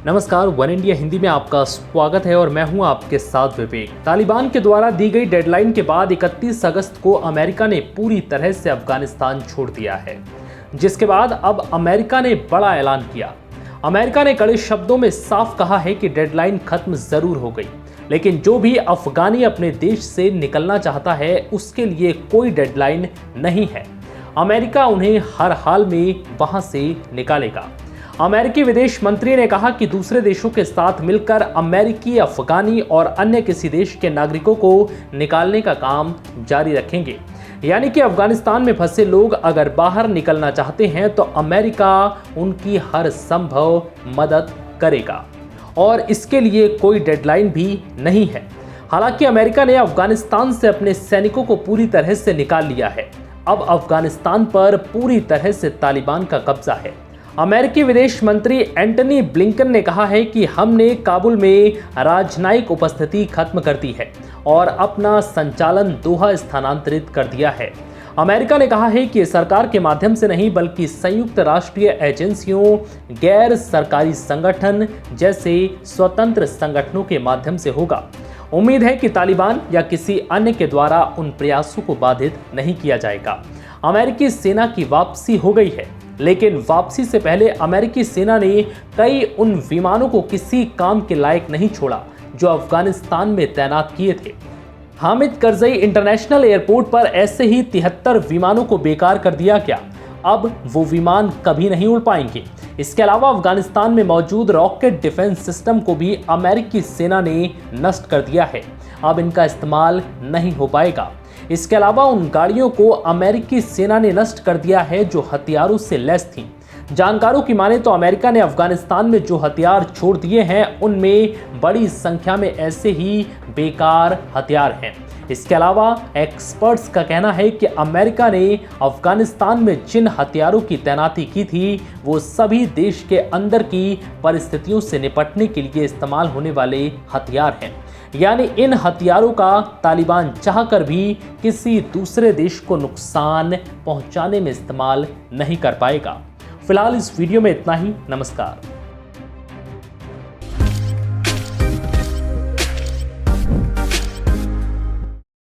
नमस्कार, one India Hindi में आपका स्वागत है और मैं हूं आपके साथ विवेक। तालिबान के द्वारा दी गई डेडलाइन के बाद 31 अगस्त को अमेरिका ने पूरी तरह से अफगानिस्तान छोड़ दिया है, जिसके बाद अब अमेरिका ने बड़ा ऐलान किया। अमेरिका ने कड़े शब्दों में साफ कहा है कि डेडलाइन खत्म जरूर हो गई, लेकिन जो भी अफगानी अपने देश से निकलना चाहता है उसके लिए कोई डेडलाइन नहीं है। अमेरिका उन्हें हर हाल में वहां से निकालेगा। अमेरिकी विदेश मंत्री ने कहा कि दूसरे देशों के साथ मिलकर अमेरिकी, अफगानी और अन्य किसी देश के नागरिकों को निकालने का काम जारी रखेंगे। यानी कि अफगानिस्तान में फंसे लोग अगर बाहर निकलना चाहते हैं तो अमेरिका उनकी हर संभव मदद करेगा और इसके लिए कोई डेडलाइन भी नहीं है। हालांकि अमेरिका ने अफगानिस्तान से अपने सैनिकों को पूरी तरह से निकाल लिया है। अब अफगानिस्तान पर पूरी तरह से तालिबान का कब्जा है। अमेरिकी विदेश मंत्री एंटनी ब्लिंकन ने कहा है कि हमने काबुल में राजनयिक उपस्थिति खत्म कर दी है और अपना संचालन दोहा स्थानांतरित कर दिया है। अमेरिका ने कहा है कि सरकार के माध्यम से नहीं बल्कि संयुक्त राष्ट्रीय एजेंसियों, गैर सरकारी संगठन जैसे स्वतंत्र संगठनों के माध्यम से होगा। उम्मीद है कि तालिबान या किसी अन्य के द्वारा उन प्रयासों को बाधित नहीं किया जाएगा। अमेरिकी सेना की वापसी हो गई है, लेकिन वापसी से पहले अमेरिकी सेना ने कई उन विमानों को किसी काम के लायक नहीं छोड़ा जो अफगानिस्तान में तैनात किए थे। हामिद करजई इंटरनेशनल एयरपोर्ट पर ऐसे ही 73 विमानों को बेकार कर दिया गया। अब वो विमान कभी नहीं उड़ पाएंगे। इसके अलावा अफगानिस्तान में मौजूद रॉकेट डिफेंस सिस्टम को भी अमेरिकी सेना ने नष्ट कर दिया है। अब इनका इस्तेमाल नहीं हो पाएगा। इसके अलावा उन गाड़ियों को अमेरिकी सेना ने नष्ट कर दिया है जो हथियारों से लैस थीं। जानकारों की माने तो अमेरिका ने अफगानिस्तान में जो हथियार छोड़ दिए हैं उनमें बड़ी संख्या में ऐसे ही बेकार हथियार हैं। इसके अलावा एक्सपर्ट्स का कहना है कि अमेरिका ने अफगानिस्तान में जिन हथियारों की तैनाती की थी वो सभी देश के अंदर की परिस्थितियों से निपटने के लिए इस्तेमाल होने वाले हथियार हैं। यानी इन हथियारों का तालिबान चाहकर भी किसी दूसरे देश को नुकसान पहुंचाने में इस्तेमाल नहीं कर पाएगा। फिलहाल इस वीडियो में इतना ही। नमस्कार।